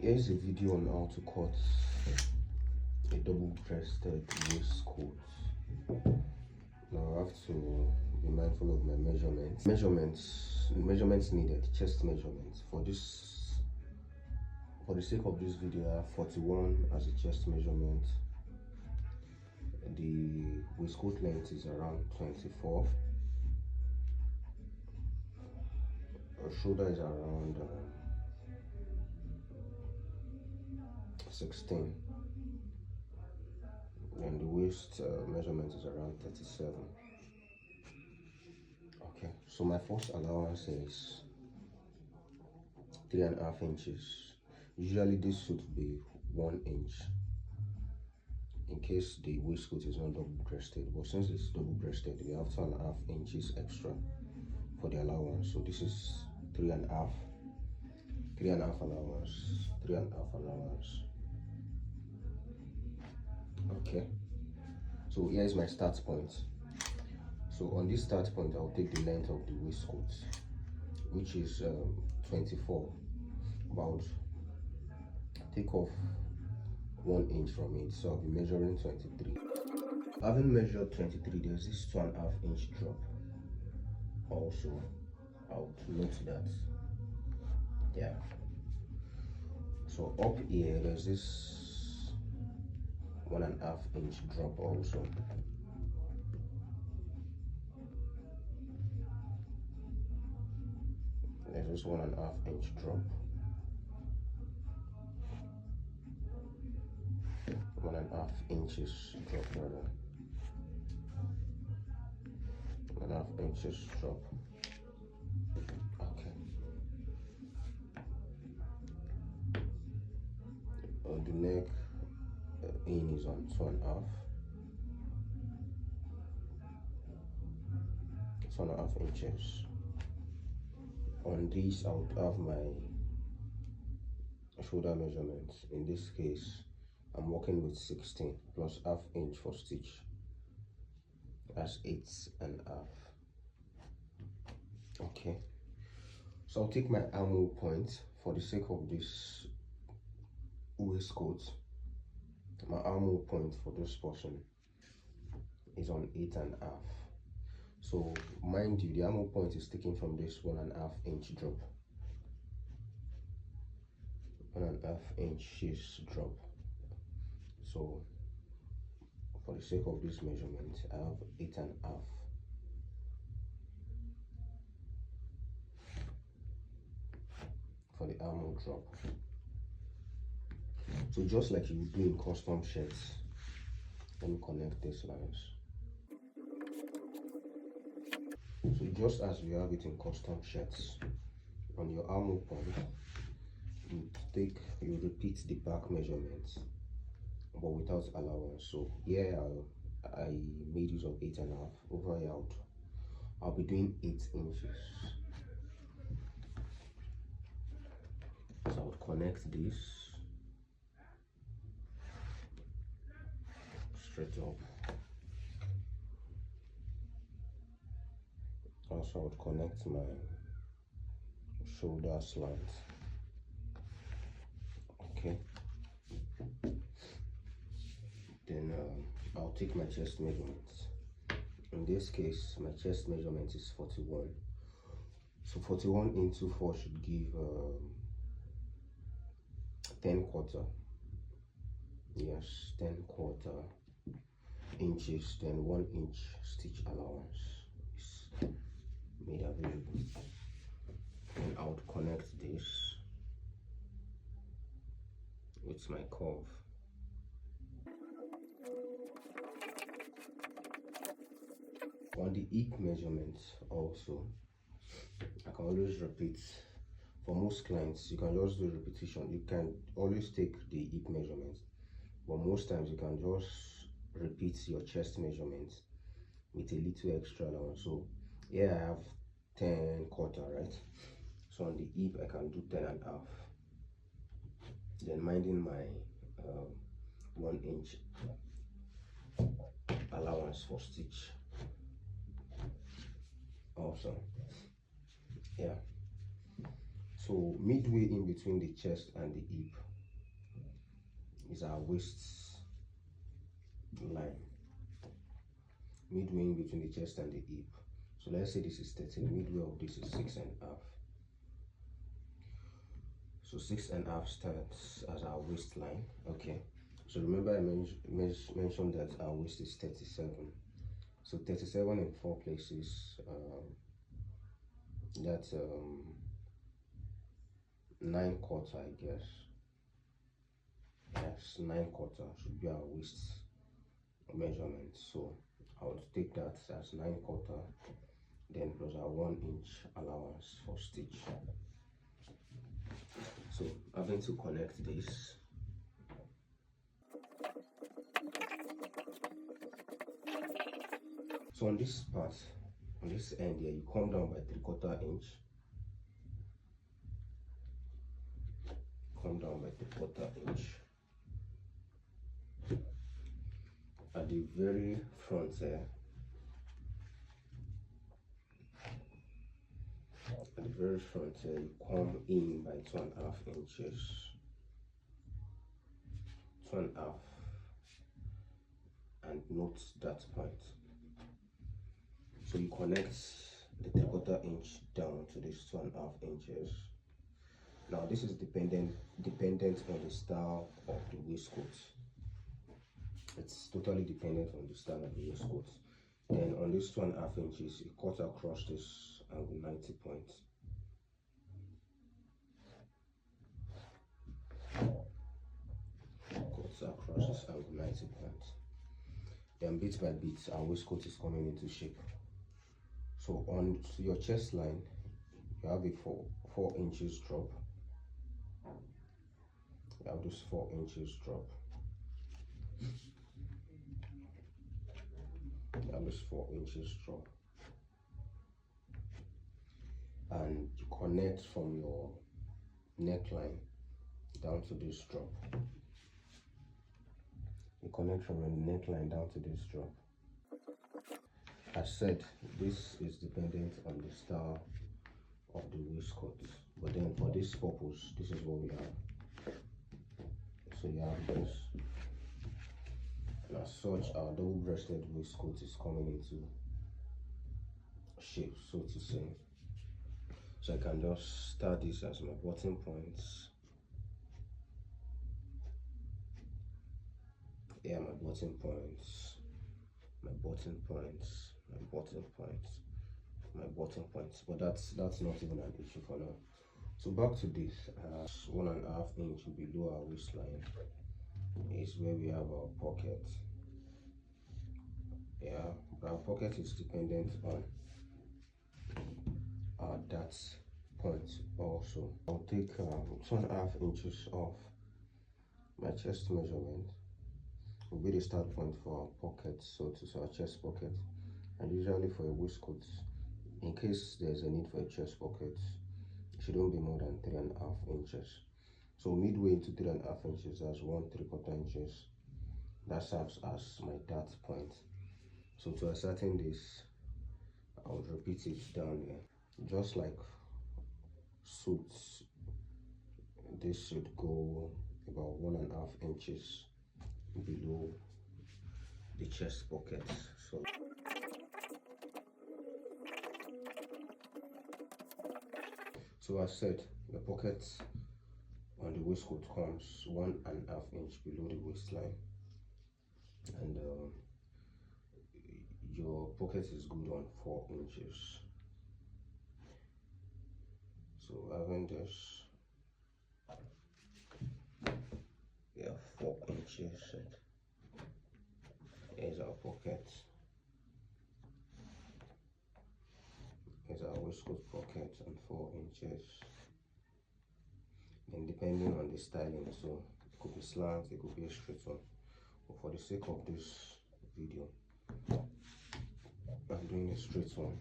Here's a video on how to cut a double-breasted waistcoat. Now I have to be mindful of my measurements. Measurements needed, chest measurements. For the sake of this video, I have 41 as a chest measurement. The waistcoat length is around 24. Shoulder is around 16, and the waist measurement is around 37. Okay, so my first allowance is 3.5 inches. Usually this should be 1 inch in case the waistcoat is not double-breasted, but since it's double-breasted, we have 2.5 inches extra for the allowance. So this is 3.5 allowance, 3.5 allowance. Okay, so here is my start point. So on this start point, I'll take the length of the waistcoat, which is 24. About take off 1 inch from it, so I'll be measuring 23. Having measured 23, there's this 2.5 inch drop. Also, I'll note that. Yeah. So up here, there's this 1.5 inch drop also. There's this 1.5 inch drop. 1.5 inches drop rather. 1.5 inches drop. Okay. The neck in is on 2.5 inches. On this, I would have my shoulder measurements. In this case, I'm working with 16 plus ½ inch for stitch. That's 8.5. Okay. So I'll take my armhole point for the sake of this waistcoat. My armhole point for this portion is on 8.5. So mind you, the armhole point is taken from this 1.5 inch drop. 1.5 inches drop. So for the sake of this measurement, I have 8.5. For the armhole drop. So just like you would do in custom shirts, let me connect these lines. So just as we have it in custom shirts, on your armhole point, you repeat the back measurements, but without allowance. So here I made use of 8.5. Over here I'll be doing 8 inches. So I would connect this straight up. Also, I would connect my shoulder slant. Okay. Then I'll take my chest measurements. In this case, my chest measurement is 41. So 41 into 4 should give 10/4. Yes, 10/4 inches. Then 1 inch stitch allowance is made available. And I would connect this with my curve. On the hip measurement also, I can always repeat. For most clients, you can just do repetition. You can always take the hip measurement, but most times you can just repeat your chest measurement with a little extra allowance. So here I have 10/4, right? So on the hip I can do 10.5. Then minding my 1 inch allowance for stitch. Awesome. Yeah. So midway in between the chest and the hip, is our waist line, midway in between the chest and the hip. So let's say this is 13, midway of this is 6.5. So 6.5 starts as our waistline. Okay, so remember I mentioned that our waist is 37. So 37 in 4 places, that's 9/4, I guess. Yes, 9/4 should be our waist measurement. So I would take that as 9/4, then plus our 1-inch allowance for stitch. So I'm going to connect this. So on this part, on this end here, you come down by 3/4 inch. Come down by 3/4 inch. At the very front here, you come in by 2.5 inches. 2.5, and note that point. So you connect the 3/4 inch down to this 2.5 inches. Now this is dependent on the style of the waistcoat. It's totally dependent on the style of the waistcoat. Then on this 2.5 inches, you cut across this angle 90 points. Cuts across this angle 90 points. Then bit by bit, our waistcoat is coming into shape. So on your chest line, you have a 4 inches drop. You have this 4 inches drop. You have this 4 inches drop. And you connect from your neckline down to this drop. You connect from your neckline down to this drop. As said, this is dependent on the style of the waistcoat, but then for this purpose, this is what we have. So you have this, and as such, our double-breasted waistcoat is coming into shape, so to say. So I can just start this as my bottom points. Here are my bottom points, my bottom points, my bottom points, my bottom points. But that's not even an issue for now. So back to this, 1.5 inch below our waistline is where we have our pocket. Yeah, but our pocket is dependent on our that point also. I'll take 2.5 inches off my chest measurement. Will be the start point for our pocket, so to say our chest pocket. And usually for a waistcoat, in case there's a need for a chest pocket, it shouldn't be more than 3.5 inches. So midway into 3.5 inches, that's 1/3 inches. That serves as my dart point. So to ascertain this, I would repeat it down here. Just like suits, this should go about 1.5 inches below the chest pocket. So as said, the pocket on the waistcoat comes 1.5 inch below the waistline, and your pocket is good on 4 inches. So having this, we have 4 inches set. Here's our pocket. Here's our waistcoat pocket on 4 inches. And depending on the styling, so it could be slant, it could be a straight one. But for the sake of this video, I'm doing a straight one.